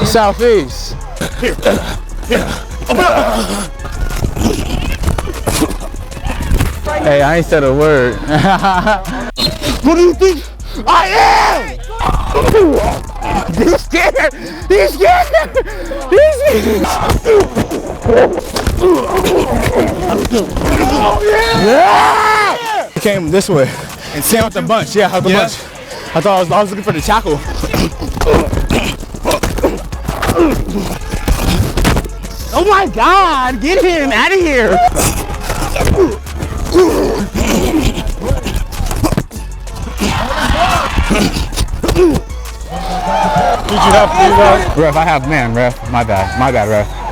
Southeast. Here. Open up. Hey, I ain't said a word. What do you think I am? He's scared. He's scared. He's scared. Yeah. He came this way and Sam with the bunch. Yeah, with the bunch. I thought I was looking for the tackle. Oh my God! Get him out of here! Did you have to do that? Ref, I have, man, ref. My bad, ref.